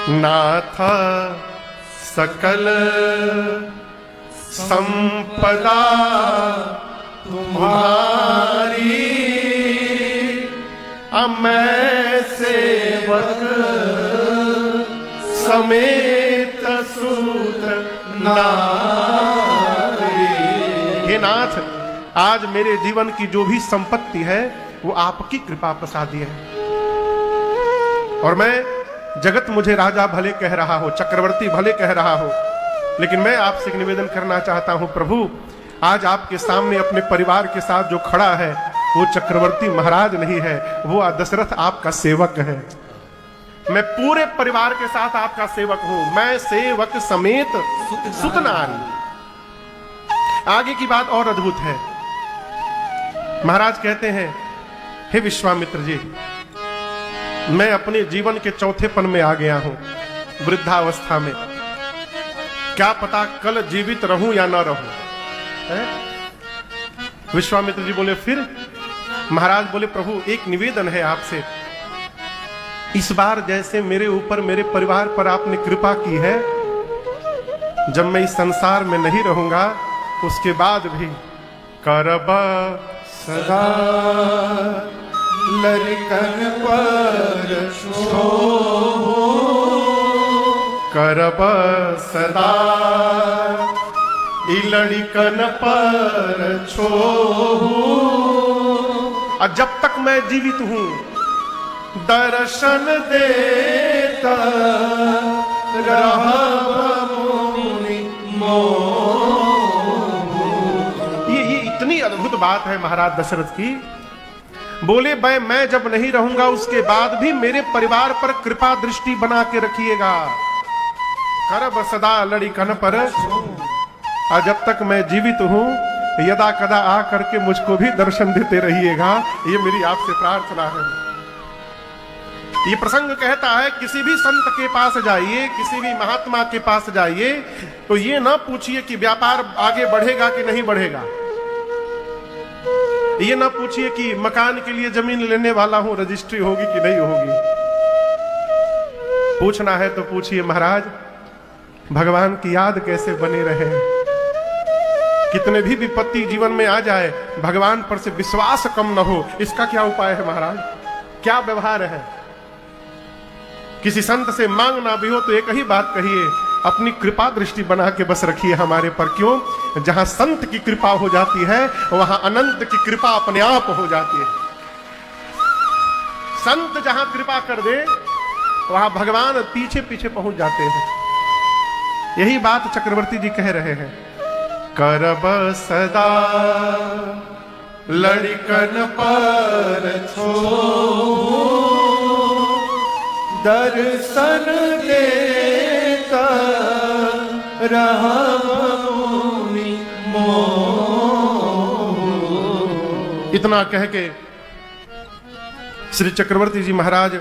नाथ सकल संपदा तुम्हारी, मैं सेवक समेत सूत नारी। हे नाथ, आज मेरे जीवन की जो भी संपत्ति है वो आपकी कृपा प्रसादी है। और मैं, जगत मुझे राजा भले कह रहा हो, चक्रवर्ती भले कह रहा हो, लेकिन मैं आपसे एक निवेदन करना चाहता हूं प्रभु, आज आपके सामने अपने परिवार के साथ जो खड़ा है वो चक्रवर्ती महाराज नहीं है, वो दशरथ आपका सेवक है। मैं पूरे परिवार के साथ आपका सेवक हूं, मैं सेवक समेत सुत नारी। आगे की बात और अद्भुत है। महाराज कहते हैं, हे विश्वामित्र जी, मैं अपने जीवन के चौथेपन में आ गया हूं, वृद्धावस्था में। क्या पता कल जीवित रहूं या ना रहूं। विश्वामित्र जी बोले, फिर? महाराज बोले, प्रभु एक निवेदन है आपसे। इस बार जैसे मेरे ऊपर, मेरे परिवार पर आपने कृपा की है, जब मैं इस संसार में नहीं रहूंगा उसके बाद भी करब सदा लड़कन पर छोहू, करब सदा लड़कन पर छोहू। और जब तक मैं जीवित हूं दर्शन देता रहमुनि मोह। ये इतनी अद्भुत बात है महाराज दशरथ की। बोले, मैं जब नहीं रहूंगा उसके बाद भी मेरे परिवार पर कृपा दृष्टि बना के रखिएगा। करब सदा लड़कन पर, और जब तक मैं जीवित हूं यदा कदा आ करके मुझको भी दर्शन देते रहिएगा। ये मेरी आपसे प्रार्थना है। ये प्रसंग कहता है, किसी भी संत के पास जाइए, किसी भी महात्मा के पास जाइए, तो ये ना पूछिए कि व्यापार आगे बढ़ेगा कि नहीं बढ़ेगा। ये ना पूछिए कि मकान के लिए जमीन लेने वाला हूं, रजिस्ट्री होगी कि नहीं होगी। पूछना है तो पूछिए, महाराज भगवान की याद कैसे बने रहे। कितने भी विपत्ति जीवन में आ जाए, भगवान पर से विश्वास कम न हो, इसका क्या उपाय है महाराज? क्या व्यवहार है? किसी संत से मांगना भी हो तो एक ही बात कहिए, अपनी कृपा दृष्टि बना के बस रखिए हमारे पर। क्यों? जहां संत की कृपा हो जाती है वहां अनंत की कृपा अपने आप हो जाती है। संत जहां कृपा कर दे वहां भगवान पीछे पीछे पहुंच जाते हैं। यही बात चक्रवर्ती जी कह रहे हैं। करब सदा लड़कन पर छोहू, दर्शन देता रहमुनि मोह। इतना कह के श्री चक्रवर्ती जी महाराज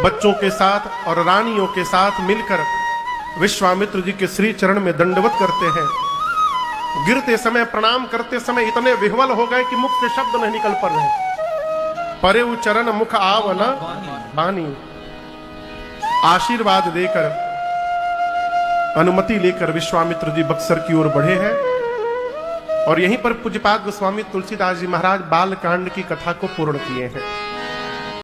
बच्चों के साथ और रानियों के साथ मिलकर विश्वामित्र जी के श्री चरण में दंडवत करते हैं। गिरते समय, प्रणाम करते समय इतने विह्वल हो गए कि मुख से शब्द नहीं निकल पड़ रहे। परे चरण मुख आवल बानी। आशीर्वाद देकर, अनुमति लेकर विश्वामित्र जी बक्सर की ओर बढ़े हैं। और यहीं पर पूज्यपाद गोस्वामी तुलसीदास जी महाराज बाल कांड की कथा को पूर्ण किए हैं।